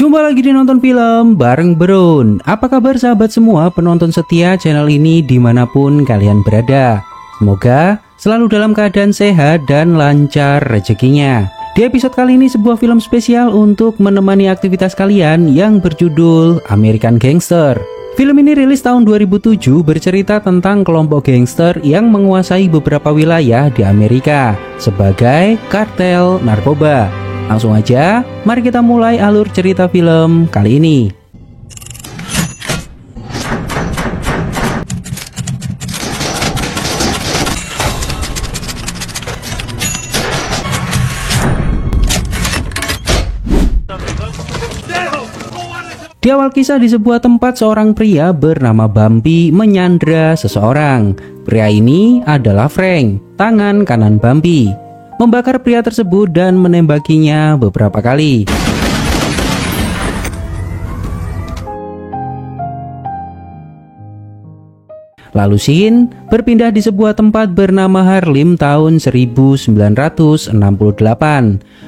Jumpa lagi di Nonton Film bareng Bron. Apa kabar sahabat semua penonton setia channel ini dimanapun kalian berada? Semoga selalu dalam keadaan sehat dan lancar rezekinya. Di episode kali ini sebuah film spesial untuk menemani aktivitas kalian yang berjudul American Gangster. Film ini rilis tahun 2007, bercerita tentang kelompok gangster yang menguasai beberapa wilayah di Amerika sebagai kartel narkoba. Langsung aja, mari kita mulai alur cerita film kali ini. Di awal kisah, di sebuah tempat seorang pria bernama Bumpy menyandra seseorang. Pria ini adalah Frank, tangan kanan Bumpy. Membakar pria tersebut dan menembakinya beberapa kali. Lalu scene berpindah di sebuah tempat bernama Harlem tahun 1968.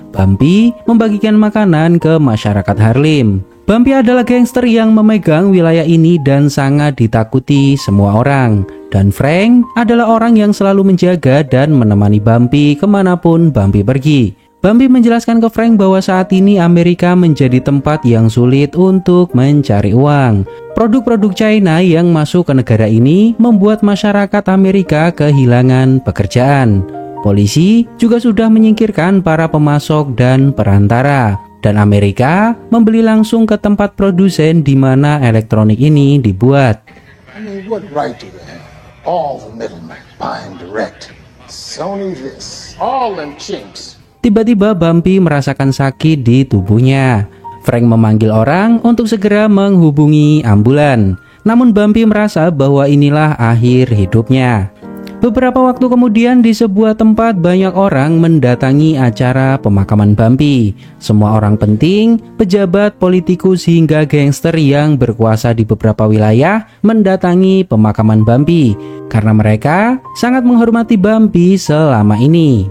Bumpy membagikan makanan ke masyarakat Harlem. Bumpy adalah gangster yang memegang wilayah ini dan sangat ditakuti semua orang. Dan Frank adalah orang yang selalu menjaga dan menemani Bumpy kemanapun Bumpy pergi. Bumpy menjelaskan ke Frank bahwa saat ini Amerika menjadi tempat yang sulit untuk mencari uang. Produk-produk China yang masuk ke negara ini membuat masyarakat Amerika kehilangan pekerjaan. Polisi juga sudah menyingkirkan para pemasok dan perantara. Dan Amerika membeli langsung ke tempat produsen di mana elektronik ini dibuat. I mean, what right do they have? All the middlemen buying direct. Sony this. All them chinks. Tiba-tiba Bumpy merasakan sakit di tubuhnya. Frank memanggil orang untuk segera menghubungi ambulan. Namun Bumpy merasa bahwa inilah akhir hidupnya. Beberapa waktu kemudian di sebuah tempat banyak orang mendatangi acara pemakaman Bumpy. Semua orang penting, pejabat, politikus hingga gangster yang berkuasa di beberapa wilayah mendatangi pemakaman Bumpy karena mereka sangat menghormati Bumpy selama ini.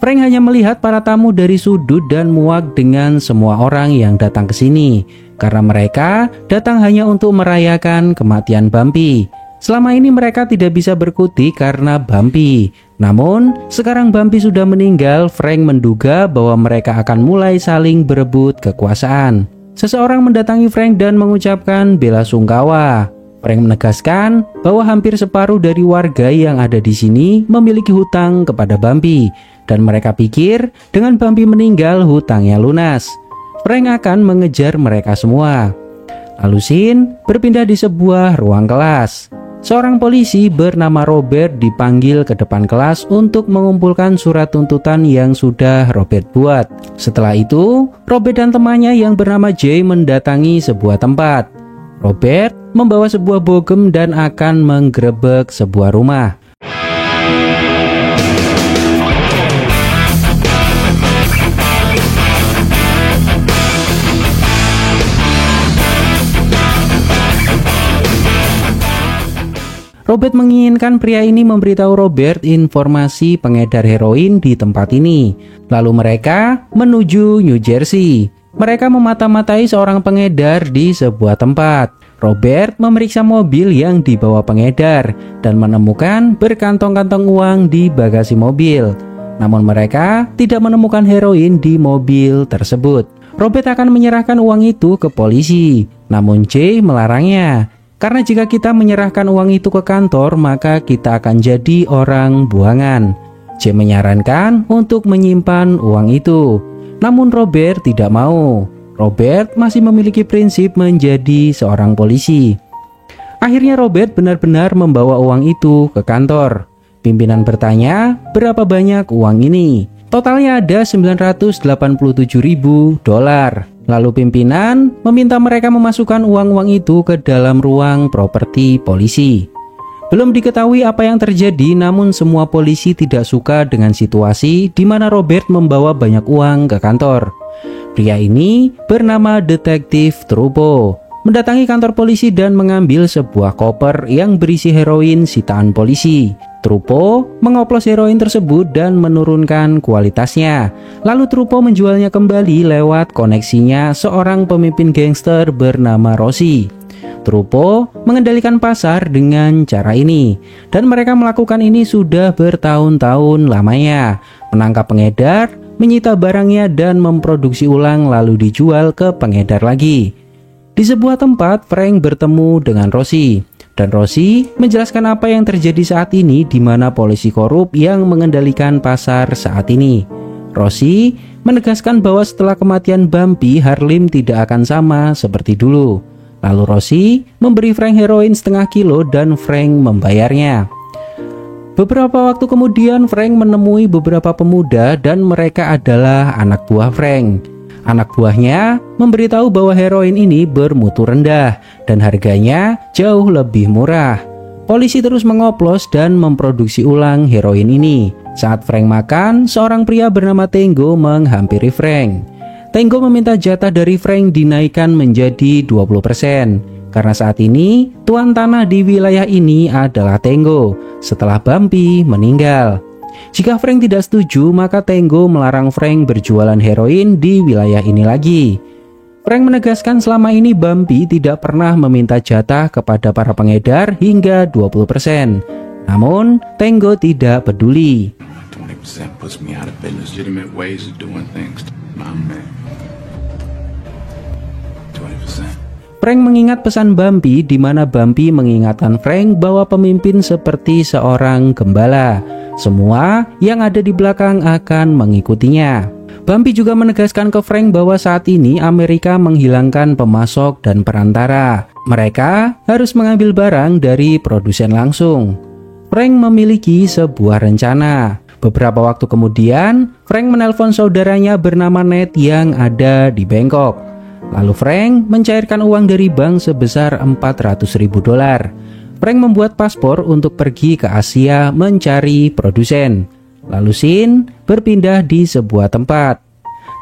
Frank hanya melihat para tamu dari sudut dan muak dengan semua orang yang datang ke sini karena mereka datang hanya untuk merayakan kematian Bumpy. Selama ini mereka tidak bisa berkutik karena Bumpy. Namun, sekarang Bumpy sudah meninggal, Frank menduga bahwa mereka akan mulai saling berebut kekuasaan. Seseorang mendatangi Frank dan mengucapkan bela sungkawa. Frank menegaskan bahwa hampir separuh dari warga yang ada di sini memiliki hutang kepada Bumpy. Dan mereka pikir dengan Bumpy meninggal, hutangnya lunas. Frank akan mengejar mereka semua. Lalu scene berpindah di sebuah ruang kelas. Seorang polisi bernama Robert dipanggil ke depan kelas untuk mengumpulkan surat tuntutan yang sudah Robert buat. Setelah itu, Robert dan temannya yang bernama Jay mendatangi sebuah tempat. Robert membawa sebuah bogem dan akan menggerebek sebuah rumah. Robert menginginkan pria ini memberitahu Robert informasi pengedar heroin di tempat ini. Lalu mereka menuju New Jersey. Mereka memata-matai seorang pengedar di sebuah tempat. Robert memeriksa mobil yang dibawa pengedar dan menemukan berkantong-kantong uang di bagasi mobil. Namun mereka tidak menemukan heroin di mobil tersebut. Robert akan menyerahkan uang itu ke polisi. Namun Jay melarangnya. Karena jika kita menyerahkan uang itu ke kantor, maka kita akan jadi orang buangan. Jay menyarankan untuk menyimpan uang itu. Namun Robert tidak mau. Robert masih memiliki prinsip menjadi seorang polisi. Akhirnya Robert benar-benar membawa uang itu ke kantor. Pimpinan bertanya, berapa banyak uang ini? Totalnya ada $987.000. Lalu pimpinan meminta mereka memasukkan uang-uang itu ke dalam ruang properti polisi. Belum diketahui apa yang terjadi, namun semua polisi tidak suka dengan situasi di mana Robert membawa banyak uang ke kantor. Pria ini bernama Detektif Trubo. mendatangi kantor polisi dan mengambil sebuah koper yang berisi heroin sitaan polisi. Trupo mengoplos heroin tersebut dan menurunkan kualitasnya. Lalu Trupo menjualnya kembali lewat koneksinya seorang pemimpin gangster bernama Rossi. Trupo mengendalikan pasar dengan cara ini, dan mereka melakukan ini sudah bertahun-tahun lamanya. Menangkap pengedar, menyita barangnya dan memproduksi ulang lalu dijual ke pengedar lagi. Di sebuah tempat, Frank bertemu dengan Rossi, dan Rossi menjelaskan apa yang terjadi saat ini di mana polisi korup yang mengendalikan pasar saat ini. Rossi menegaskan bahwa setelah kematian Bumpy, Harlem tidak akan sama seperti dulu. Lalu Rossi memberi Frank heroin setengah kilo dan Frank membayarnya. Beberapa waktu kemudian Frank menemui beberapa pemuda dan mereka adalah anak buah Frank. Anak buahnya memberitahu bahwa heroin ini bermutu rendah dan harganya jauh lebih murah. Polisi terus mengoplos dan memproduksi ulang heroin ini. Saat Frank makan, seorang pria bernama Tango menghampiri Frank. Tango meminta jatah dari Frank dinaikkan menjadi 20%, karena saat ini tuan tanah di wilayah ini adalah Tango setelah Bumpy meninggal. Jika Frank tidak setuju, maka Tango melarang Frank berjualan heroin di wilayah ini lagi. Frank menegaskan selama ini Bumpy tidak pernah meminta jatah kepada para pengedar hingga 20%. Namun Tango tidak peduli. 20% puts me out of business. Legitimate ways of doing things. Frank mengingat pesan Bumpy di mana Bumpy mengingatkan Frank bahwa pemimpin seperti seorang gembala. Semua yang ada di belakang akan mengikutinya. Bumpy juga menegaskan ke Frank bahwa saat ini Amerika menghilangkan pemasok dan perantara. Mereka harus mengambil barang dari produsen langsung. Frank memiliki sebuah rencana. Beberapa waktu kemudian, Frank menelpon saudaranya bernama Ned yang ada di Bangkok. Lalu Frank mencairkan uang dari bank sebesar $400.000. Frank membuat paspor untuk pergi ke Asia mencari produsen. Lalu Sin berpindah di sebuah tempat.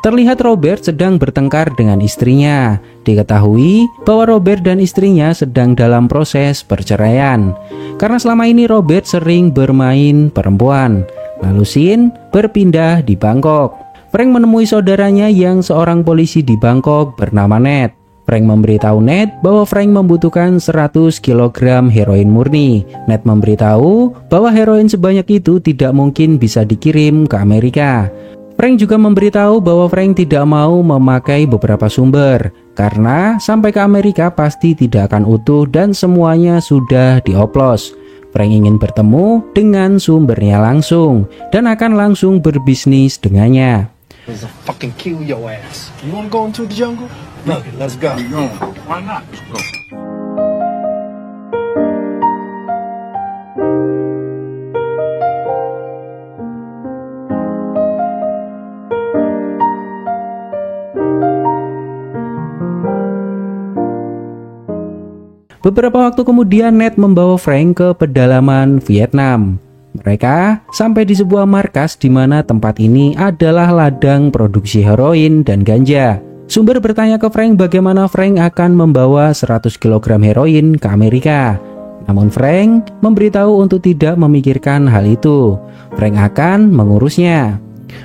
Terlihat Robert sedang bertengkar dengan istrinya. Diketahui bahwa Robert dan istrinya sedang dalam proses perceraian. Karena selama ini Robert sering bermain perempuan. Lalu Sin berpindah di Bangkok. Frank menemui saudaranya yang seorang polisi di Bangkok bernama Ned. Frank memberitahu Ned bahwa Frank membutuhkan 100 kg heroin murni. Ned memberitahu bahwa heroin sebanyak itu tidak mungkin bisa dikirim ke Amerika. Frank juga memberitahu bahwa Frank tidak mau memakai beberapa sumber, karena sampai ke Amerika pasti tidak akan utuh dan semuanya sudah dioplos. Frank ingin bertemu dengan sumbernya langsung dan akan langsung berbisnis dengannya. Fucking kill your ass. You wanna go into the jungle? Look, let's go. Why not? Let's go. Beberapa waktu kemudian Ned membawa Frank ke pedalaman Vietnam. Mereka sampai di sebuah markas di mana tempat ini adalah ladang produksi heroin dan ganja. Sumber bertanya ke Frank bagaimana Frank akan membawa 100 kg heroin ke Amerika. Namun Frank memberitahu untuk tidak memikirkan hal itu. Frank akan mengurusnya.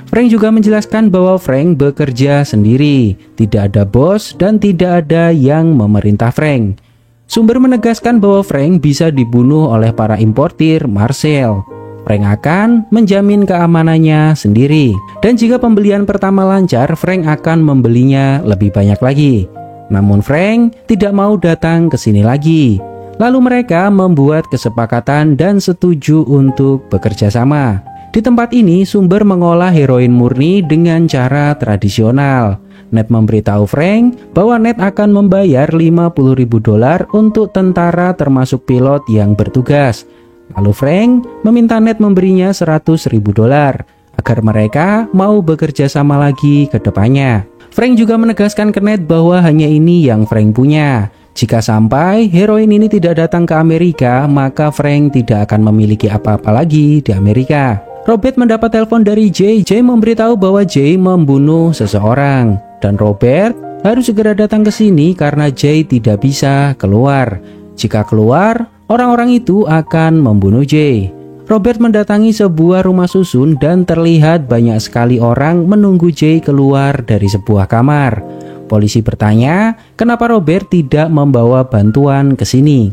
Frank juga menjelaskan bahwa Frank bekerja sendiri, tidak ada bos dan tidak ada yang memerintah Frank. Sumber menegaskan bahwa Frank bisa dibunuh oleh para importir Marcel. Frank akan menjamin keamanannya sendiri. Dan jika pembelian pertama lancar, Frank akan membelinya lebih banyak lagi. Namun Frank tidak mau datang ke sini lagi. Lalu mereka membuat kesepakatan dan setuju untuk bekerja sama. Di tempat ini, Sumber mengolah heroin murni dengan cara tradisional. Ned memberitahu Frank bahwa Ned akan membayar $50.000 untuk tentara termasuk pilot yang bertugas. Lalu Frank meminta Ned memberinya $100.000 agar mereka mau bekerja sama lagi ke depannya. Frank juga menegaskan ke Ned bahwa hanya ini yang Frank punya. Jika sampai heroin ini tidak datang ke Amerika, maka Frank tidak akan memiliki apa-apa lagi di Amerika. Robert mendapat telepon dari Jay. Jay memberitahu bahwa Jay membunuh seseorang. Dan Robert harus segera datang ke sini karena Jay tidak bisa keluar. Jika keluar, orang-orang itu akan membunuh Jay. Robert mendatangi sebuah rumah susun dan terlihat banyak sekali orang menunggu Jay keluar dari sebuah kamar. Polisi bertanya, kenapa Robert tidak membawa bantuan ke sini?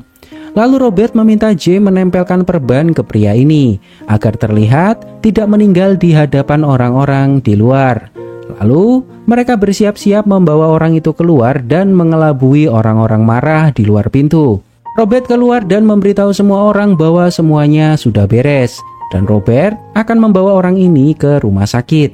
Lalu Robert meminta Jay menempelkan perban ke pria ini agar terlihat tidak meninggal di hadapan orang-orang di luar. Lalu mereka bersiap-siap membawa orang itu keluar dan mengelabui orang-orang marah di luar pintu. Robert keluar dan memberitahu semua orang bahwa semuanya sudah beres dan Robert akan membawa orang ini ke rumah sakit.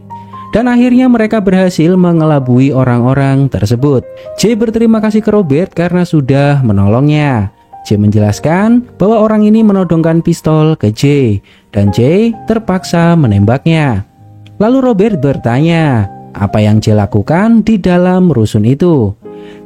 Dan akhirnya mereka berhasil mengelabui orang-orang tersebut. Jay berterima kasih ke Robert karena sudah menolongnya. Jay menjelaskan bahwa orang ini menodongkan pistol ke Jay dan Jay terpaksa menembaknya. Lalu Robert bertanya, apa yang Jay lakukan di dalam rusun itu?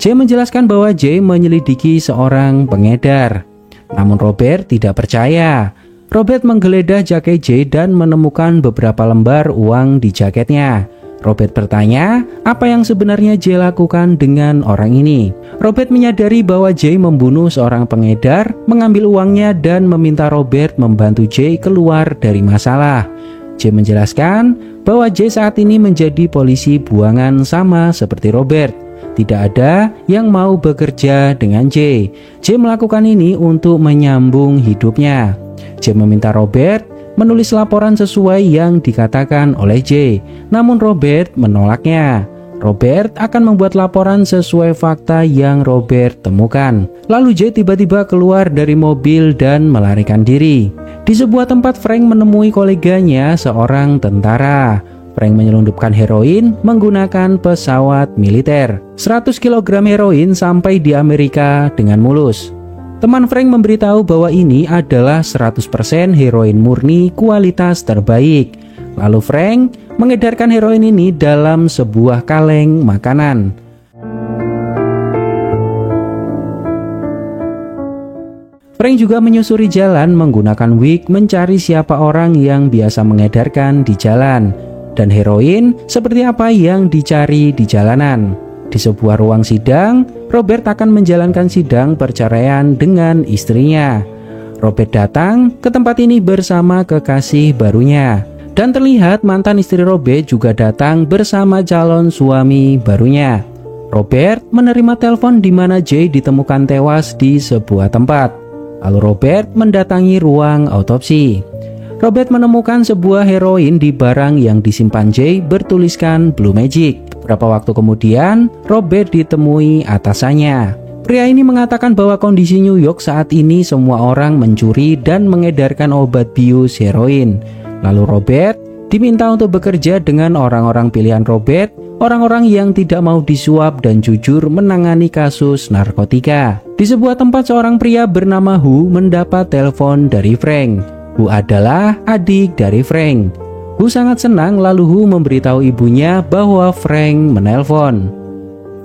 Jay menjelaskan bahwa Jay menyelidiki seorang pengedar. Namun Robert tidak percaya. Robert menggeledah jaket Jay dan menemukan beberapa lembar uang di jaketnya. Robert bertanya, apa yang sebenarnya Jay lakukan dengan orang ini? Robert menyadari bahwa Jay membunuh seorang pengedar, mengambil uangnya dan meminta Robert membantu Jay keluar dari masalah. Jay menjelaskan bahwa Jay saat ini menjadi polisi buangan sama seperti Robert. Tidak ada yang mau bekerja dengan Jay. Jay melakukan ini untuk menyambung hidupnya. Jay meminta Robert menulis laporan sesuai yang dikatakan oleh Jay. Namun Robert menolaknya. Robert akan membuat laporan sesuai fakta yang Robert temukan. Lalu Jay tiba-tiba keluar dari mobil dan melarikan diri. Di sebuah tempat Frank menemui koleganya, seorang tentara. Frank menyelundupkan heroin menggunakan pesawat militer. 100 kg heroin sampai di Amerika dengan mulus. Teman Frank memberitahu bahwa ini adalah 100% heroin murni kualitas terbaik. Lalu Frank mengedarkan heroin ini dalam sebuah kaleng makanan. Frank juga menyusuri jalan menggunakan wig mencari siapa orang yang biasa mengedarkan di jalan. Dan heroin seperti apa yang dicari di jalanan. Di sebuah ruang sidang, Robert akan menjalankan sidang perceraian dengan istrinya. Robert datang ke tempat ini bersama kekasih barunya. Dan terlihat mantan istri Robert juga datang bersama calon suami barunya. Robert menerima telepon di mana Jay ditemukan tewas di sebuah tempat. Lalu Robert mendatangi ruang autopsi. Robert menemukan sebuah heroin di barang yang disimpan Jay bertuliskan Blue Magic. Beberapa waktu kemudian, Robert ditemui atasannya. Pria ini mengatakan bahwa kondisi New York saat ini semua orang mencuri dan mengedarkan obat bius heroin. Lalu Robert diminta untuk bekerja dengan orang-orang pilihan Robert, orang-orang yang tidak mau disuap dan jujur menangani kasus narkotika. Di sebuah tempat seorang pria bernama Hu mendapat telepon dari Frank. Hu adalah adik dari Frank. Hu sangat senang lalu Hu memberitahu ibunya bahwa Frank menelpon.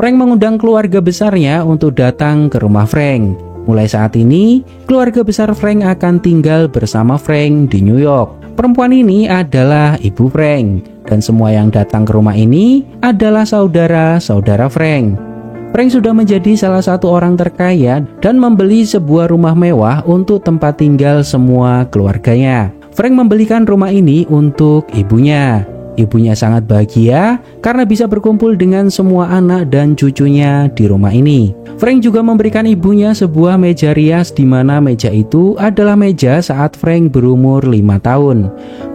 Frank mengundang keluarga besarnya untuk datang ke rumah Frank. Mulai saat ini, keluarga besar Frank akan tinggal bersama Frank di New York. Perempuan ini adalah ibu Frank dan semua yang datang ke rumah ini adalah saudara-saudara Frank. Frank sudah menjadi salah satu orang terkaya dan membeli sebuah rumah mewah untuk tempat tinggal semua keluarganya. Frank membelikan rumah ini untuk ibunya. Ibunya sangat bahagia karena bisa berkumpul dengan semua anak dan cucunya di rumah ini. Frank juga memberikan ibunya sebuah meja rias di mana meja itu adalah meja saat Frank berumur 5 tahun.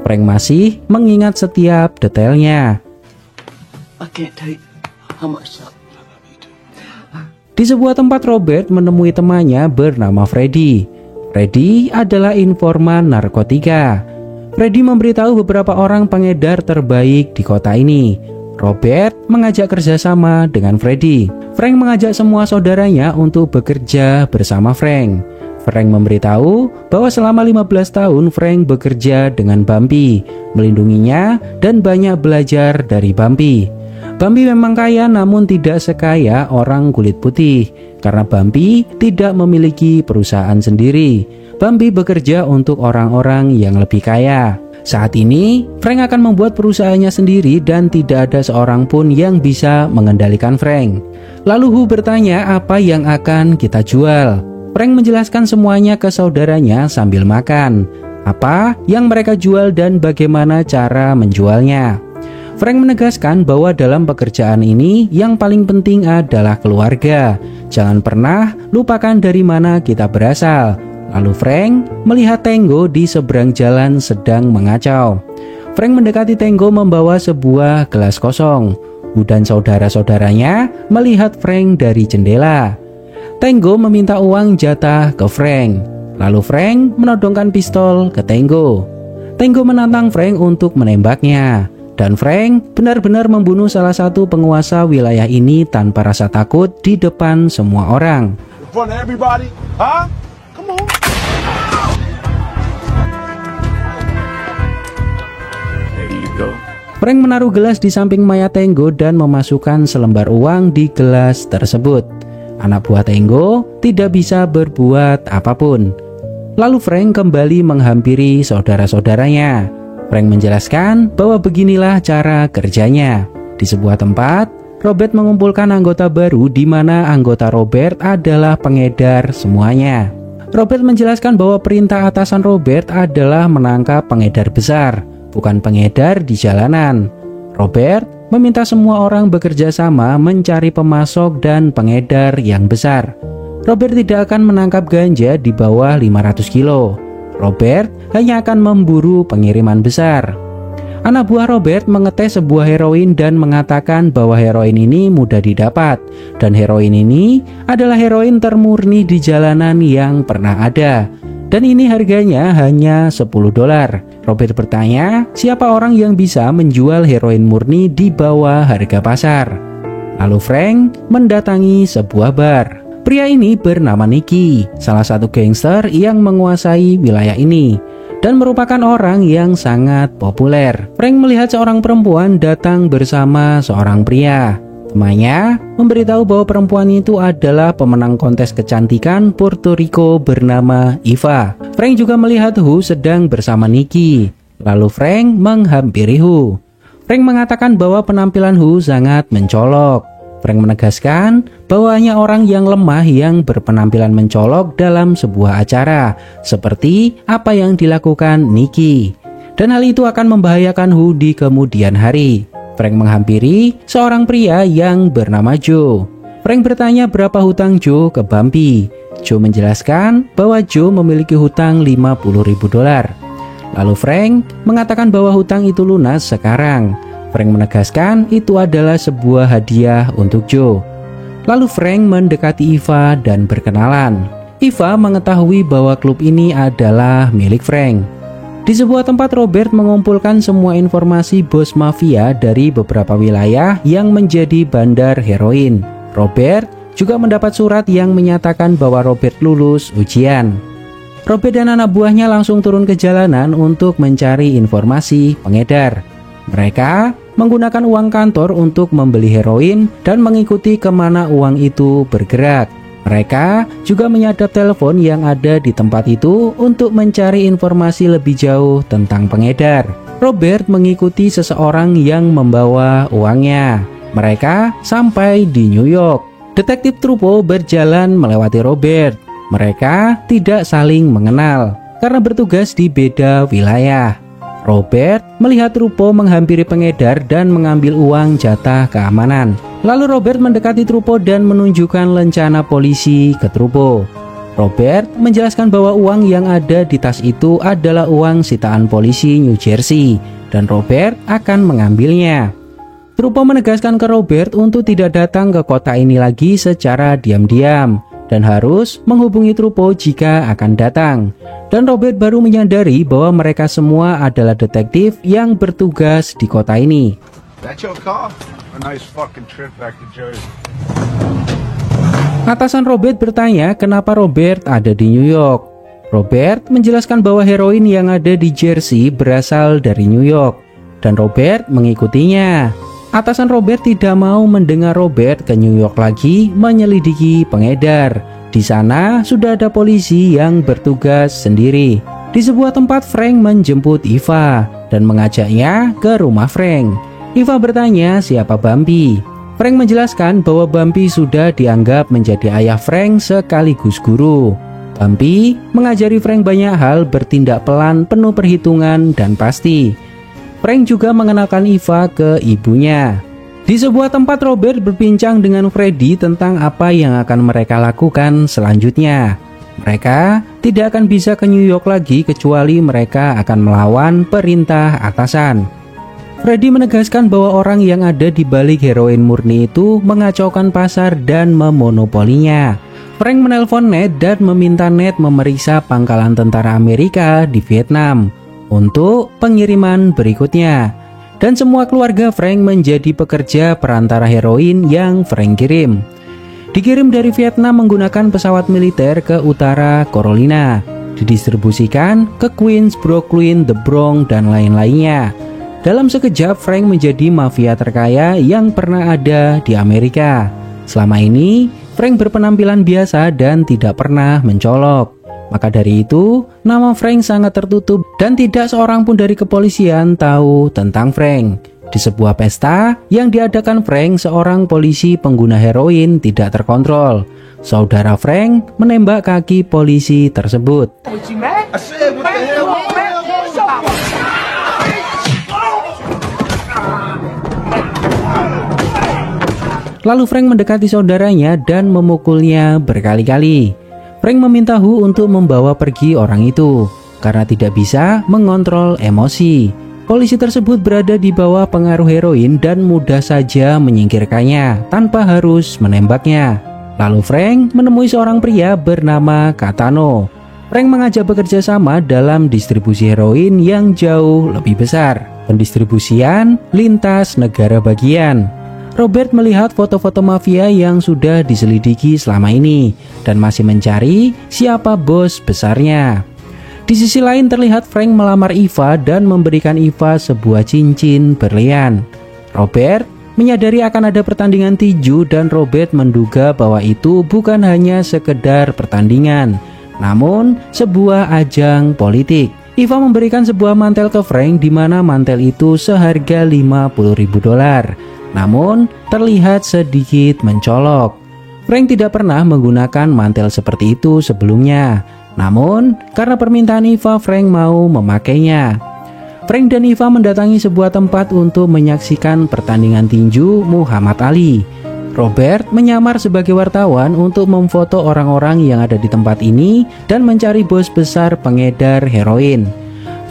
Frank masih mengingat setiap detailnya. I can't tell you how much Di sebuah tempat Robert menemui temannya bernama Freddy. Freddy adalah informan narkotika. Freddy memberitahu beberapa orang pengedar terbaik di kota ini. Robert mengajak kerjasama dengan Freddy. Frank mengajak semua saudaranya untuk bekerja bersama Frank. Frank memberitahu bahwa selama 15 tahun Frank bekerja dengan Bumpy, melindunginya dan banyak belajar dari Bumpy. Bumpy memang kaya namun tidak sekaya orang kulit putih karena Bumpy tidak memiliki perusahaan sendiri. Bumpy bekerja untuk orang-orang yang lebih kaya. Saat ini, Frank akan membuat perusahaannya sendiri dan tidak ada seorang pun yang bisa mengendalikan Frank. Lalu Hu bertanya apa yang akan kita jual. Frank menjelaskan semuanya ke saudaranya sambil makan. Apa yang mereka jual dan bagaimana cara menjualnya. Frank menegaskan bahwa dalam pekerjaan ini yang paling penting adalah keluarga. Jangan pernah lupakan dari mana kita berasal. Lalu Frank melihat Tango di seberang jalan sedang mengacau. Frank mendekati Tango membawa sebuah gelas kosong. Hu dan saudara-saudaranya melihat Frank dari jendela. Tango meminta uang jatah ke Frank. Lalu Frank menodongkan pistol ke Tango. Tango menantang Frank untuk menembaknya. Dan Frank benar-benar membunuh salah satu penguasa wilayah ini tanpa rasa takut di depan semua orang. In front of everybody? Huh? Come on. There you go. Frank menaruh gelas di samping mayat Tango dan memasukkan selembar uang di gelas tersebut. Anak buah Tango tidak bisa berbuat apapun. Lalu Frank kembali menghampiri saudara-saudaranya. Frank menjelaskan bahwa beginilah cara kerjanya. Di sebuah tempat, Robert mengumpulkan anggota baru di mana anggota Robert adalah pengedar semuanya. Robert menjelaskan bahwa perintah atasan Robert adalah menangkap pengedar besar, bukan pengedar di jalanan. Robert meminta semua orang bekerja sama mencari pemasok dan pengedar yang besar. Robert tidak akan menangkap ganja di bawah 500 kilo. Robert hanya akan memburu pengiriman besar. Anak buah Robert mengetes sebuah heroin dan mengatakan bahwa heroin ini mudah didapat. Dan heroin ini adalah heroin termurni di jalanan yang pernah ada. Dan ini harganya hanya $10. Robert bertanya, siapa orang yang bisa menjual heroin murni di bawah harga pasar? Lalu Frank mendatangi sebuah bar. Pria ini bernama Nicky, salah satu gangster yang menguasai wilayah ini dan merupakan orang yang sangat populer. Frank melihat seorang perempuan datang bersama seorang pria. Temannya memberitahu bahwa perempuan itu adalah pemenang kontes kecantikan Puerto Rico bernama Eva. Frank juga melihat Hu sedang bersama Nicky. Lalu Frank menghampiri Hu. Frank mengatakan bahwa penampilan Hu sangat mencolok. Frank menegaskan bahwa hanya orang yang lemah yang berpenampilan mencolok dalam sebuah acara, seperti apa yang dilakukan Nicky. Dan hal itu akan membahayakan Hu di kemudian hari. Frank menghampiri seorang pria yang bernama Joe. Frank bertanya berapa hutang Joe ke Bumpy. Joe menjelaskan bahwa Joe memiliki hutang $50.000. Lalu Frank mengatakan bahwa hutang itu lunas sekarang. Frank menegaskan itu adalah sebuah hadiah untuk Joe. Lalu Frank mendekati Eva dan berkenalan. Eva mengetahui bahwa klub ini adalah milik Frank. Di sebuah tempat Robert mengumpulkan semua informasi bos mafia dari beberapa wilayah yang menjadi bandar heroin. Robert juga mendapat surat yang menyatakan bahwa Robert lulus ujian. Robert dan anak buahnya langsung turun ke jalanan untuk mencari informasi pengedar. Mereka menggunakan uang kantor untuk membeli heroin dan mengikuti kemana uang itu bergerak. Mereka juga menyadap telepon yang ada di tempat itu untuk mencari informasi lebih jauh tentang pengedar. Robert mengikuti seseorang yang membawa uangnya. Mereka sampai di New York. Detektif Trupo berjalan melewati Robert. Mereka tidak saling mengenal karena bertugas di beda wilayah. Robert melihat Trupo menghampiri pengedar dan mengambil uang jatah keamanan. Lalu Robert mendekati Trupo dan menunjukkan lencana polisi ke Trupo. Robert menjelaskan bahwa uang yang ada di tas itu adalah uang sitaan polisi New Jersey dan Robert akan mengambilnya. Trupo menegaskan ke Robert untuk tidak datang ke kota ini lagi secara diam-diam dan harus menghubungi Trupo jika akan datang. Dan Robert baru menyadari bahwa mereka semua adalah detektif yang bertugas di kota ini. That your car? A nice fucking trip back to Jersey. Atasan Robert bertanya kenapa Robert ada di New York. Robert menjelaskan bahwa heroin yang ada di Jersey berasal dari New York dan Robert mengikutinya. Atasan Robert tidak mau mendengar Robert ke New York lagi menyelidiki pengedar. Di sana sudah ada polisi yang bertugas sendiri. Di sebuah tempat Frank menjemput Eva dan mengajaknya ke rumah Frank. Eva bertanya siapa Bumpy. Frank menjelaskan bahwa Bumpy sudah dianggap menjadi ayah Frank sekaligus guru. Bumpy mengajari Frank banyak hal, bertindak pelan, penuh perhitungan, dan pasti. Frank juga mengenalkan Eva ke ibunya. Di sebuah tempat Robert berbincang dengan Freddy tentang apa yang akan mereka lakukan selanjutnya. Mereka tidak akan bisa ke New York lagi kecuali mereka akan melawan perintah atasan. Freddy menegaskan bahwa orang yang ada di balik heroin murni itu mengacaukan pasar dan memonopolinya. Frank menelpon Ned dan meminta Ned memeriksa pangkalan tentara Amerika di Vietnam untuk pengiriman berikutnya. Dan semua keluarga Frank menjadi pekerja perantara heroin yang Frank kirim. Dikirim dari Vietnam menggunakan pesawat militer ke utara Carolina, didistribusikan ke Queens, Brooklyn, The Bronx, dan lain-lainnya. Dalam sekejap Frank menjadi mafia terkaya yang pernah ada di Amerika. Selama ini Frank berpenampilan biasa dan tidak pernah mencolok. Maka dari itu, nama Frank sangat tertutup dan tidak seorang pun dari kepolisian tahu tentang Frank. Di sebuah pesta yang diadakan Frank, seorang polisi pengguna heroin tidak terkontrol. Saudara Frank menembak kaki polisi tersebut. Lalu Frank mendekati saudaranya dan memukulnya berkali-kali. Frank meminta Hu untuk membawa pergi orang itu karena tidak bisa mengontrol emosi. Polisi tersebut berada di bawah pengaruh heroin dan mudah saja menyingkirkannya tanpa harus menembaknya. Lalu Frank menemui seorang pria bernama Katano. Frank mengajak bekerja sama dalam distribusi heroin yang jauh lebih besar, pendistribusian lintas negara bagian. Robert melihat foto-foto mafia yang sudah diselidiki selama ini dan masih mencari siapa bos besarnya. Di sisi lain terlihat Frank melamar Eva dan memberikan Eva sebuah cincin berlian. Robert menyadari akan ada pertandingan tinju dan Robert menduga bahwa itu bukan hanya sekedar pertandingan, namun sebuah ajang politik. Eva memberikan sebuah mantel ke Frank di mana mantel itu seharga $50.000, namun terlihat sedikit mencolok. Frank tidak pernah menggunakan mantel seperti itu sebelumnya. Namun, karena permintaan Eva, Frank mau memakainya. Frank dan Eva mendatangi sebuah tempat untuk menyaksikan pertandingan tinju Muhammad Ali. Robert menyamar sebagai wartawan untuk memfoto orang-orang yang ada di tempat ini dan mencari bos besar pengedar heroin.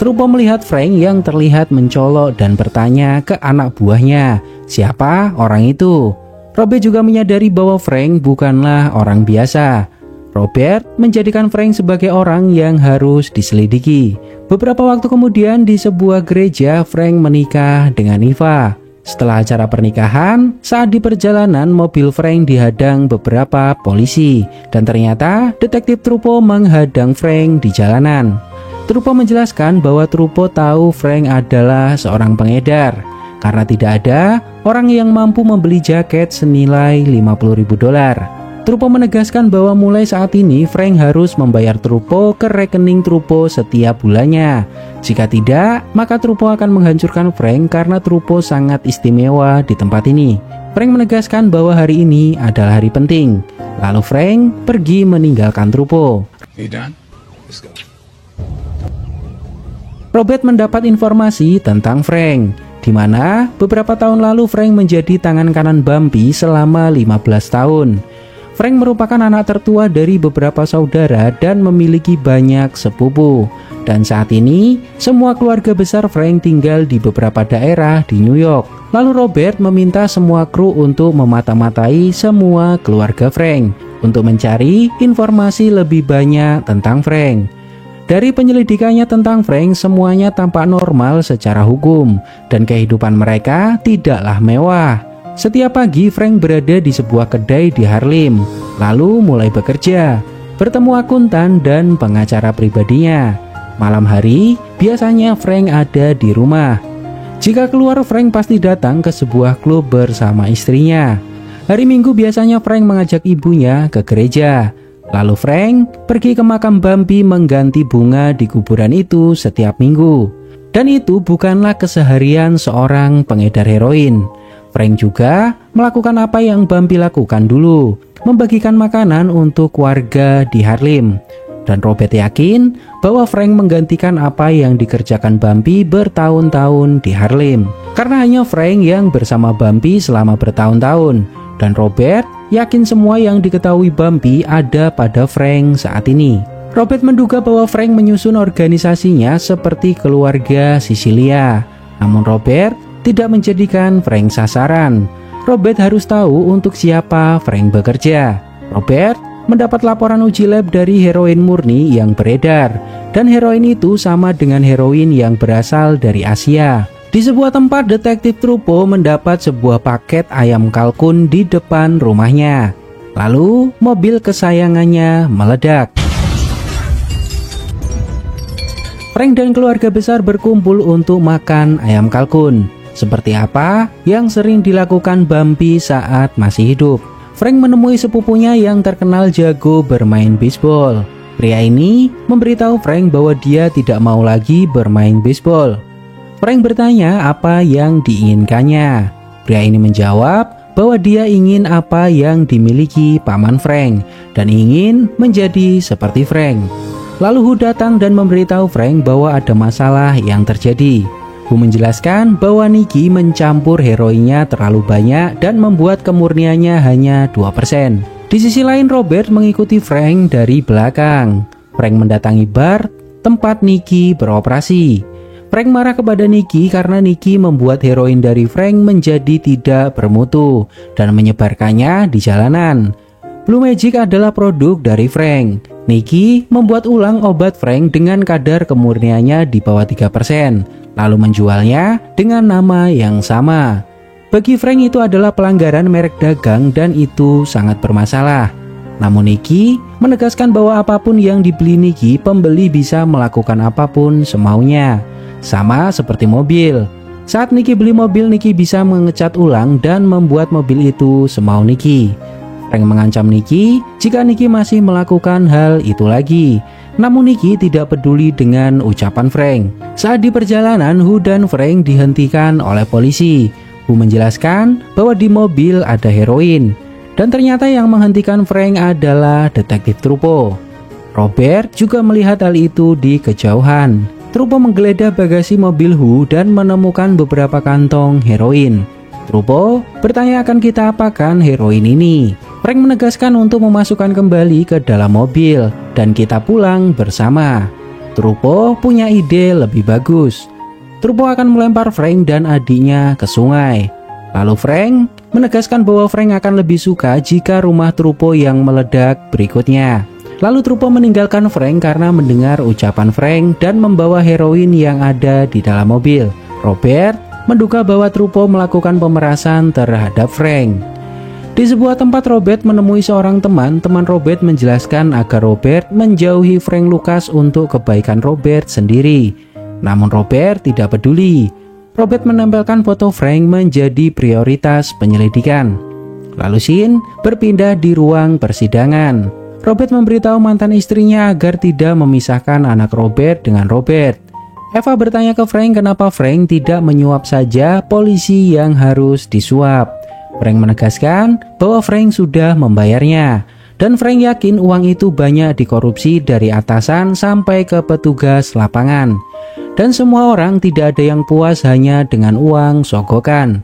Trupo melihat Frank yang terlihat mencolok dan bertanya ke anak buahnya, siapa orang itu? Robert juga menyadari bahwa Frank bukanlah orang biasa. Robert menjadikan Frank sebagai orang yang harus diselidiki. Beberapa waktu kemudian di sebuah gereja, Frank menikah dengan Eva. Setelah acara pernikahan, saat di perjalanan mobil Frank dihadang beberapa polisi dan ternyata detektif Trupo menghadang Frank di jalanan. Trupo menjelaskan bahwa Trupo tahu Frank adalah seorang pengedar karena tidak ada orang yang mampu membeli jaket senilai $50.000. Trupo menegaskan bahwa mulai saat ini Frank harus membayar Trupo ke rekening Trupo setiap bulannya. Jika tidak, maka Trupo akan menghancurkan Frank karena Trupo sangat istimewa di tempat ini. Frank menegaskan bahwa hari ini adalah hari penting. Lalu Frank pergi meninggalkan Trupo. You done? Let's go. Robert mendapat informasi tentang Frank, di mana beberapa tahun lalu Frank menjadi tangan kanan Bumpy selama 15 tahun. Frank merupakan anak tertua dari beberapa saudara dan memiliki banyak sepupu. Dan saat ini, semua keluarga besar Frank tinggal di beberapa daerah di New York. Lalu Robert meminta semua kru untuk memata-matai semua keluarga Frank untuk mencari informasi lebih banyak tentang Frank. Dari penyelidikannya tentang Frank, semuanya tampak normal secara hukum dan kehidupan mereka tidaklah mewah. Setiap pagi Frank berada di sebuah kedai di Harlem, lalu mulai bekerja, bertemu akuntan dan pengacara pribadinya. Malam hari, biasanya Frank ada di rumah. Jika keluar, Frank pasti datang ke sebuah klub bersama istrinya. Hari Minggu biasanya Frank mengajak ibunya ke gereja. Lalu Frank pergi ke makam Bambi mengganti bunga di kuburan itu setiap minggu. Dan itu bukanlah keseharian seorang pengedar heroin. Frank juga melakukan apa yang Bambi lakukan dulu, membagikan makanan untuk warga di Harlem. Dan Robert yakin bahwa Frank menggantikan apa yang dikerjakan Bambi bertahun-tahun di Harlem. Karena hanya Frank yang bersama Bambi selama bertahun-tahun. Dan Robert yakin semua yang diketahui Bambi ada pada Frank saat ini. Robert menduga bahwa Frank menyusun organisasinya seperti keluarga Sicilia. Namun Robert tidak menjadikan Frank sasaran. Robert harus tahu untuk siapa Frank bekerja. Robert mendapat laporan uji lab dari heroin murni yang beredar. Dan heroin itu sama dengan heroin yang berasal dari Asia. Di sebuah tempat, detektif Trupo mendapat sebuah paket ayam kalkun di depan rumahnya. Lalu mobil kesayangannya meledak. Frank dan keluarga besar berkumpul untuk makan ayam kalkun. Seperti apa yang sering dilakukan Bambi saat masih hidup. Frank menemui sepupunya yang terkenal jago bermain bisbol. Pria ini memberitahu Frank bahwa dia tidak mau lagi bermain bisbol. Frank bertanya apa yang diinginkannya. Pria ini menjawab bahwa dia ingin apa yang dimiliki paman Frank dan ingin menjadi seperti Frank. Lalu Hu datang dan memberitahu Frank bahwa ada masalah yang terjadi. Hu menjelaskan bahwa Nikki mencampur heroinnya terlalu banyak dan membuat kemurniannya hanya 2%. Di sisi lain Robert mengikuti Frank dari belakang. Frank mendatangi bar tempat Nikki beroperasi. Frank marah kepada Nikki karena Nikki membuat heroin dari Frank menjadi tidak bermutu dan menyebarkannya di jalanan. Blue Magic adalah produk dari Frank. Nikki membuat ulang obat Frank dengan kadar kemurniannya di bawah 3%, lalu menjualnya dengan nama yang sama. Bagi Frank itu adalah pelanggaran merek dagang dan itu sangat bermasalah. Namun Nikki menegaskan bahwa apapun yang dibeli Nikki, pembeli bisa melakukan apapun semaunya. Sama seperti mobil. Saat Nikki beli mobil, Nikki bisa mengecat ulang dan membuat mobil itu semau Nikki. Frank mengancam Nikki jika Nikki masih melakukan hal itu lagi. Namun Nikki tidak peduli dengan ucapan Frank. Saat di perjalanan, Hu dan Frank dihentikan oleh polisi. Hu menjelaskan bahwa di mobil ada heroin. Dan ternyata yang menghentikan Frank adalah detektif Trupo. Robert juga melihat hal itu di kejauhan. Trupo menggeledah bagasi mobil Hu dan menemukan beberapa kantong heroin. Trupo bertanya akan kita apakan heroin ini. Frank menegaskan untuk memasukkan kembali ke dalam mobil dan kita pulang bersama. Trupo punya ide lebih bagus. Trupo akan melempar Frank dan adiknya ke sungai. Lalu Frank menegaskan bahwa Frank akan lebih suka jika rumah Trupo yang meledak berikutnya. Lalu Trupo meninggalkan Frank karena mendengar ucapan Frank dan membawa heroin yang ada di dalam mobil. Robert menduga bahwa Trupo melakukan pemerasan terhadap Frank. Di sebuah tempat Robert menemui seorang teman Robert menjelaskan agar Robert menjauhi Frank Lucas untuk kebaikan Robert sendiri. Namun Robert tidak peduli. Robert menempelkan foto Frank menjadi prioritas penyelidikan. Lalu scene berpindah di ruang persidangan. Robert memberitahu mantan istrinya agar tidak memisahkan anak Robert dengan Robert. Eva bertanya ke Frank kenapa Frank tidak menyuap saja polisi yang harus disuap. Frank menegaskan bahwa Frank sudah membayarnya. Dan Frank yakin uang itu banyak dikorupsi dari atasan sampai ke petugas lapangan. Dan semua orang tidak ada yang puas hanya dengan uang sogokan.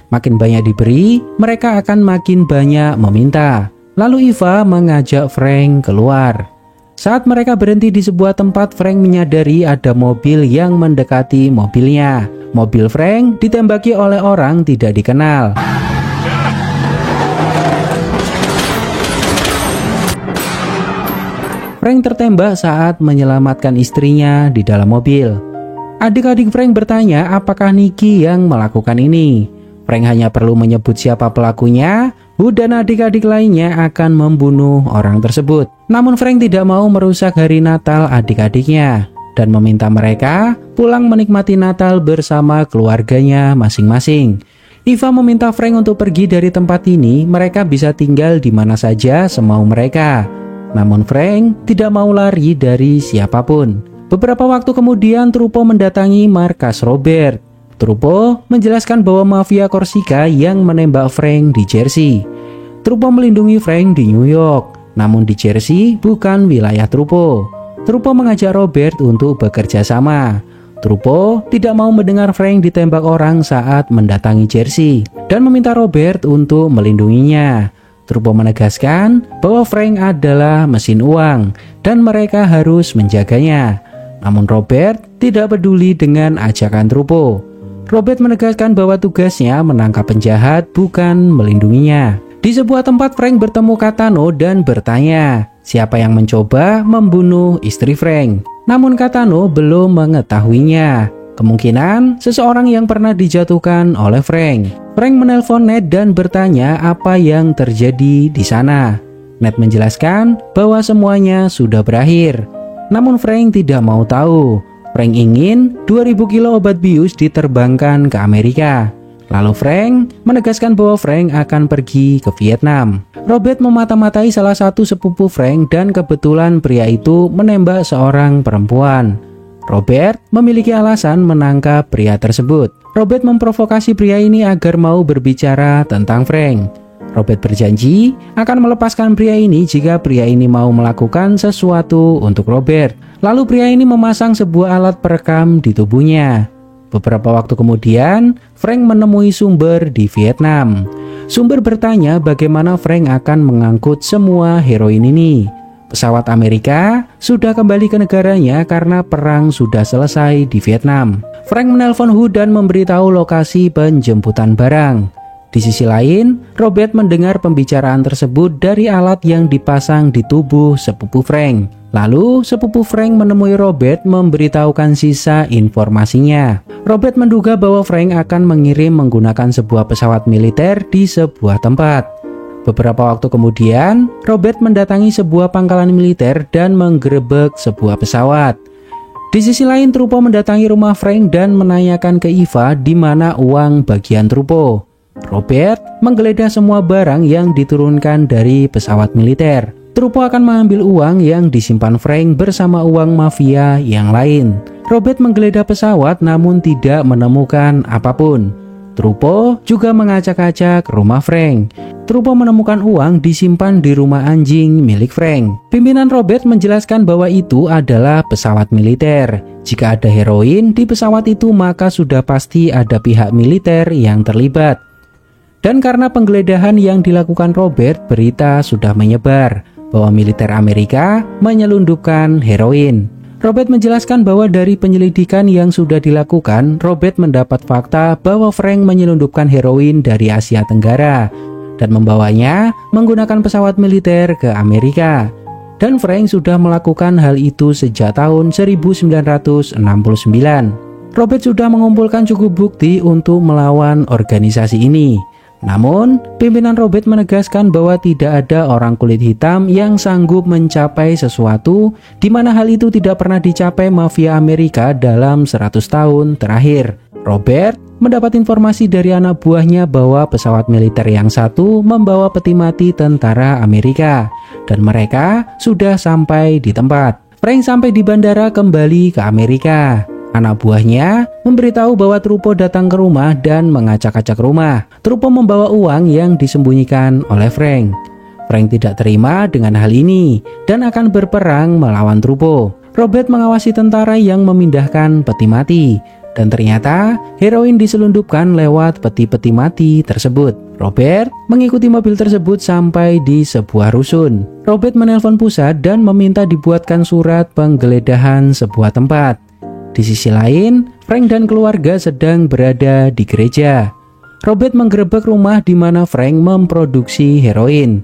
Makin banyak diberi, mereka akan makin banyak meminta. Lalu Eva mengajak Frank keluar. Saat mereka berhenti di sebuah tempat, Frank menyadari ada mobil yang mendekati mobilnya. Mobil Frank ditembaki oleh orang tidak dikenal. Frank tertembak saat menyelamatkan istrinya di dalam mobil. Adik-adik Frank bertanya apakah Nikki yang melakukan ini. Frank hanya perlu menyebut siapa pelakunya, Hu dan adik-adik lainnya akan membunuh orang tersebut. Namun Frank tidak mau merusak hari Natal adik-adiknya dan meminta mereka pulang menikmati Natal bersama keluarganya masing-masing. Eva meminta Frank untuk pergi dari tempat ini, mereka bisa tinggal di mana saja semau mereka. Namun Frank tidak mau lari dari siapapun. Beberapa waktu kemudian Trupo mendatangi markas Robert. Trupo menjelaskan bahwa mafia Korsika yang menembak Frank di Jersey. Trupo melindungi Frank di New York, namun di Jersey bukan wilayah Trupo. Trupo mengajak Robert untuk bekerja sama. Trupo tidak mau mendengar Frank ditembak orang saat mendatangi Jersey dan meminta Robert untuk melindunginya. Trupo menegaskan bahwa Frank adalah mesin uang dan mereka harus menjaganya. Namun Robert tidak peduli dengan ajakan Trupo. Robert menegaskan bahwa tugasnya menangkap penjahat, bukan melindunginya. Di sebuah tempat Frank bertemu Katano dan bertanya siapa yang mencoba membunuh istri Frank. Namun Katano belum mengetahuinya. Kemungkinan seseorang yang pernah dijatuhkan oleh Frank. Frank menelpon Ned dan bertanya apa yang terjadi di sana. Ned menjelaskan bahwa semuanya sudah berakhir. Namun Frank tidak mau tahu. Frank ingin 2000 kilo obat bius diterbangkan ke Amerika. Lalu Frank menegaskan bahwa Frank akan pergi ke Vietnam. Robert memata-matai salah satu sepupu Frank dan kebetulan pria itu menembak seorang perempuan. Robert memiliki alasan menangkap pria tersebut. Robert memprovokasi pria ini agar mau berbicara tentang Frank. Robert berjanji akan melepaskan pria ini jika pria ini mau melakukan sesuatu untuk Robert. Lalu pria ini memasang sebuah alat perekam di tubuhnya. Beberapa waktu kemudian, Frank menemui sumber di Vietnam. Sumber bertanya bagaimana Frank akan mengangkut semua heroin ini. Pesawat Amerika sudah kembali ke negaranya karena perang sudah selesai di Vietnam. Frank menelpon Hu dan memberitahu lokasi penjemputan barang. Di sisi lain, Robert mendengar pembicaraan tersebut dari alat yang dipasang di tubuh sepupu Frank. Lalu, sepupu Frank menemui Robert memberitahukan sisa informasinya. Robert menduga bahwa Frank akan mengirim menggunakan sebuah pesawat militer di sebuah tempat. Beberapa waktu kemudian, Robert mendatangi sebuah pangkalan militer dan menggerebek sebuah pesawat. Di sisi lain, Trupo mendatangi rumah Frank dan menanyakan ke Eva di mana uang bagian Trupo. Robert menggeledah semua barang yang diturunkan dari pesawat militer. Trupo akan mengambil uang yang disimpan Frank bersama uang mafia yang lain. Robert menggeledah pesawat namun tidak menemukan apapun. Trupo juga mengacak-acak rumah Frank. Trupo menemukan uang disimpan di rumah anjing milik Frank. Pimpinan Robert menjelaskan bahwa itu adalah pesawat militer. Jika ada heroin di pesawat itu maka sudah pasti ada pihak militer yang terlibat. Dan karena penggeledahan yang dilakukan Robert, berita sudah menyebar bahwa militer Amerika menyelundupkan heroin. Robert menjelaskan bahwa dari penyelidikan yang sudah dilakukan, Robert mendapat fakta bahwa Frank menyelundupkan heroin dari Asia Tenggara dan membawanya menggunakan pesawat militer ke Amerika. Dan Frank sudah melakukan hal itu sejak tahun 1969. Robert sudah mengumpulkan cukup bukti untuk melawan organisasi ini. Namun, pimpinan Robert menegaskan bahwa tidak ada orang kulit hitam yang sanggup mencapai sesuatu di mana hal itu tidak pernah dicapai mafia Amerika dalam 100 tahun terakhir. Robert mendapat informasi dari anak buahnya bahwa pesawat militer yang satu membawa peti mati tentara Amerika dan mereka sudah sampai di tempat. Frank sampai di bandara kembali ke Amerika. Anak buahnya memberitahu bahwa Trupo datang ke rumah dan mengacak-acak rumah. Trupo membawa uang yang disembunyikan oleh Frank. Frank tidak terima dengan hal ini dan akan berperang melawan Trupo. Robert mengawasi tentara yang memindahkan peti mati. Dan ternyata heroin diselundupkan lewat peti-peti mati tersebut. Robert mengikuti mobil tersebut sampai di sebuah rusun. Robert menelpon pusat dan meminta dibuatkan surat penggeledahan sebuah tempat. Di sisi lain, Frank dan keluarga sedang berada di gereja. Robert menggerebek rumah di mana Frank memproduksi heroin.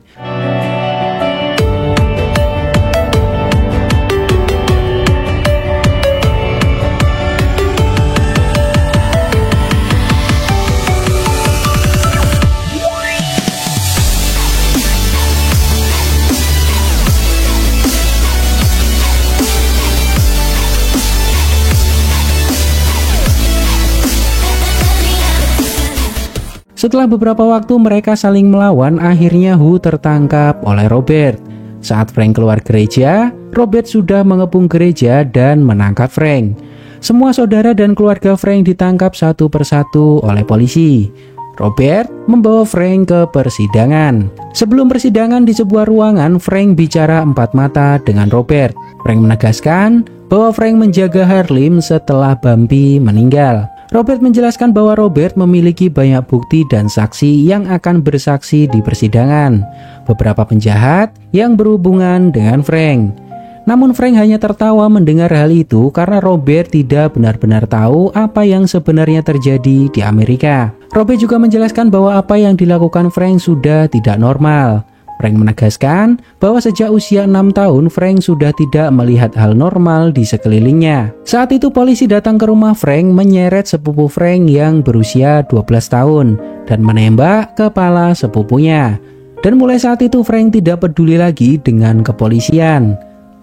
Setelah beberapa waktu mereka saling melawan, akhirnya Hu tertangkap oleh Robert. Saat Frank keluar gereja, Robert sudah mengepung gereja dan menangkap Frank. Semua saudara dan keluarga Frank ditangkap satu persatu oleh polisi. Robert membawa Frank ke persidangan. Sebelum persidangan di sebuah ruangan, Frank bicara empat mata dengan Robert. Frank menegaskan bahwa Frank menjaga Harlem setelah Bumpy meninggal. Robert menjelaskan bahwa Robert memiliki banyak bukti dan saksi yang akan bersaksi di persidangan. Beberapa penjahat yang berhubungan dengan Frank. Namun Frank hanya tertawa mendengar hal itu karena Robert tidak benar-benar tahu apa yang sebenarnya terjadi di Amerika. Robert juga menjelaskan bahwa apa yang dilakukan Frank sudah tidak normal. Frank menegaskan bahwa sejak usia 6 tahun Frank sudah tidak melihat hal normal di sekelilingnya. Saat itu polisi datang ke rumah Frank menyeret sepupu Frank yang berusia 12 tahun dan menembak kepala sepupunya. Dan mulai saat itu Frank tidak peduli lagi dengan kepolisian.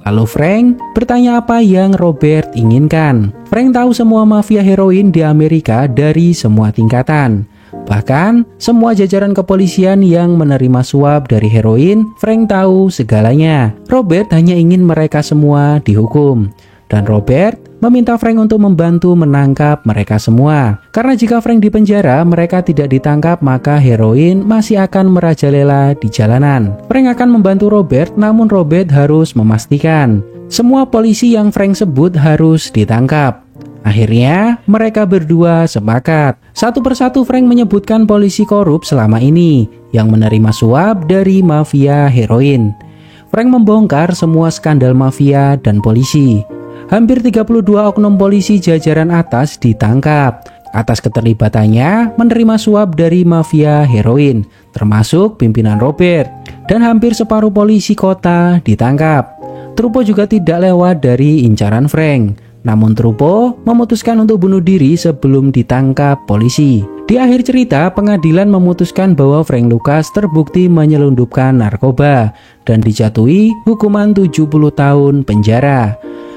Lalu Frank bertanya apa yang Robert inginkan. Frank tahu semua mafia heroin di Amerika dari semua tingkatan. Bahkan semua jajaran kepolisian yang menerima suap dari heroin, Frank tahu segalanya. Robert hanya ingin mereka semua dihukum. Dan Robert meminta Frank untuk membantu menangkap mereka semua. Karena jika Frank dipenjara, mereka tidak ditangkap, maka heroin masih akan merajalela di jalanan. Frank akan membantu Robert, namun Robert harus memastikan semua polisi yang Frank sebut harus ditangkap. Akhirnya mereka berdua sepakat. Satu persatu Frank menyebutkan polisi korup selama ini yang menerima suap dari mafia heroin. Frank membongkar semua skandal mafia dan polisi. Hampir 32 oknum polisi jajaran atas ditangkap atas keterlibatannya menerima suap dari mafia heroin, termasuk pimpinan Robert. Dan hampir separuh polisi kota ditangkap. Trupo juga tidak lewat dari incaran Frank. Namun Trupo memutuskan untuk bunuh diri sebelum ditangkap polisi. Di akhir cerita, pengadilan memutuskan bahwa Frank Lucas terbukti menyelundupkan narkoba dan dijatuhi hukuman 70 tahun penjara.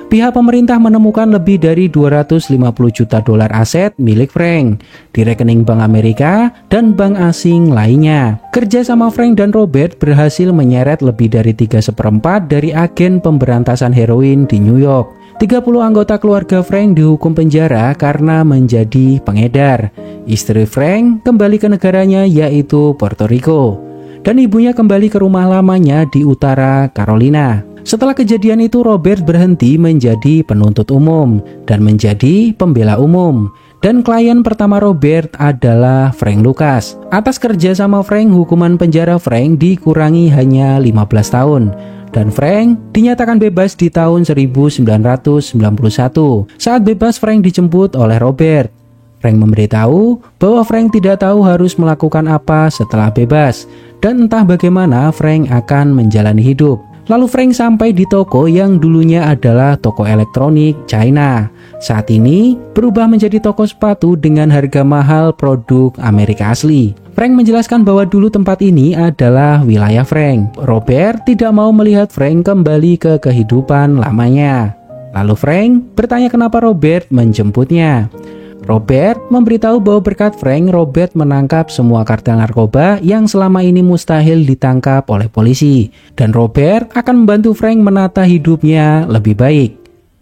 Pihak pemerintah menemukan lebih dari 250 juta dolar aset milik Frank di rekening Bank Amerika dan bank asing lainnya. Kerja sama Frank dan Robert berhasil menyeret lebih dari 3/4 dari agen pemberantasan heroin di New York. 30 anggota keluarga Frank dihukum penjara karena menjadi pengedar. Istri Frank kembali ke negaranya yaitu Puerto Rico. Dan ibunya kembali ke rumah lamanya di utara Carolina. Setelah kejadian itu Robert berhenti menjadi penuntut umum dan menjadi pembela umum. Dan klien pertama Robert adalah Frank Lucas. Atas kerja sama Frank, hukuman penjara Frank dikurangi hanya 15 tahun. Dan Frank dinyatakan bebas di tahun 1991. Saat bebas, Frank dijemput oleh Robert. Frank memberitahu bahwa Frank tidak tahu harus melakukan apa setelah bebas, dan entah bagaimana Frank akan menjalani hidup. Lalu Frank sampai di toko yang dulunya adalah toko elektronik China. Saat ini berubah menjadi toko sepatu dengan harga mahal produk Amerika asli. Frank menjelaskan bahwa dulu tempat ini adalah wilayah Frank. Robert tidak mau melihat Frank kembali ke kehidupan lamanya. Lalu Frank bertanya kenapa Robert menjemputnya. Robert memberitahu bahwa berkat Frank, Robert menangkap semua kartel narkoba yang selama ini mustahil ditangkap oleh polisi. Dan Robert akan membantu Frank menata hidupnya lebih baik.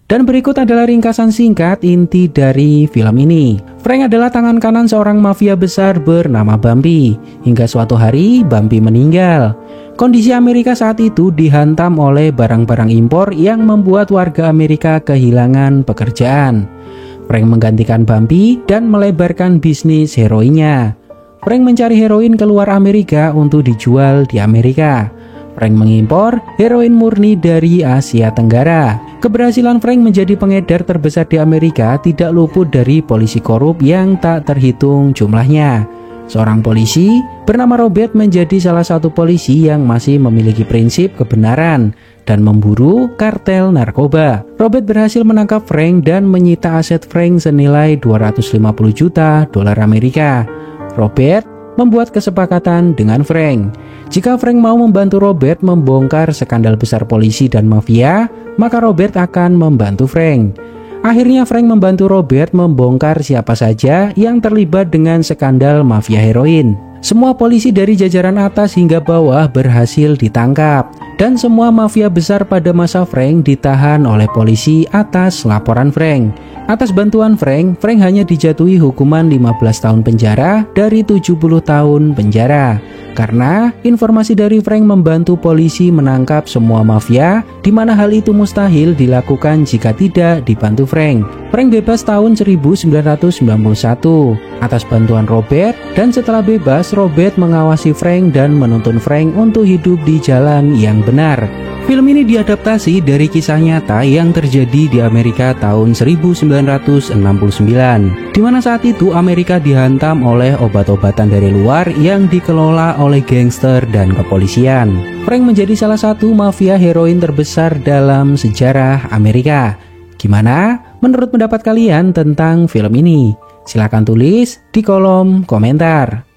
Dan berikut adalah ringkasan singkat inti dari film ini. Frank adalah tangan kanan seorang mafia besar bernama Bumpy. Hingga suatu hari Bumpy meninggal. Kondisi Amerika saat itu dihantam oleh barang-barang impor yang membuat warga Amerika kehilangan pekerjaan. Frank menggantikan Bumpy dan melebarkan bisnis heroinnya. Frank mencari heroin keluar Amerika untuk dijual di Amerika. Frank mengimpor heroin murni dari Asia Tenggara. Keberhasilan Frank menjadi pengedar terbesar di Amerika tidak luput dari polisi korup yang tak terhitung jumlahnya. Seorang polisi bernama Robert menjadi salah satu polisi yang masih memiliki prinsip kebenaran dan memburu kartel narkoba. Robert berhasil menangkap Frank dan menyita aset Frank senilai 250 juta dolar Amerika. Robert membuat kesepakatan dengan Frank. Jika Frank mau membantu Robert membongkar skandal besar polisi dan mafia, maka Robert akan membantu Frank. Akhirnya Frank membantu Robert membongkar siapa saja yang terlibat dengan skandal mafia heroin. Semua polisi dari jajaran atas hingga bawah berhasil ditangkap. dan semua mafia besar pada masa Frank ditahan oleh polisi atas laporan Frank. Atas bantuan Frank hanya dijatuhi hukuman 15 tahun penjara dari 70 tahun penjara. Karena informasi dari Frank membantu polisi menangkap semua mafia, di mana hal itu mustahil dilakukan jika tidak dibantu Frank. Frank bebas tahun 1991 atas bantuan Robert, dan setelah bebas, Robert mengawasi Frank dan menuntun Frank untuk hidup di jalan yang benar. Film ini diadaptasi dari kisah nyata yang terjadi di Amerika tahun 1969, di mana saat itu Amerika dihantam oleh obat-obatan dari luar yang dikelola oleh gangster dan kepolisian. Frank menjadi salah satu mafia heroin terbesar dalam sejarah Amerika. Gimana menurut pendapat kalian tentang film ini? Silahkan tulis di kolom komentar.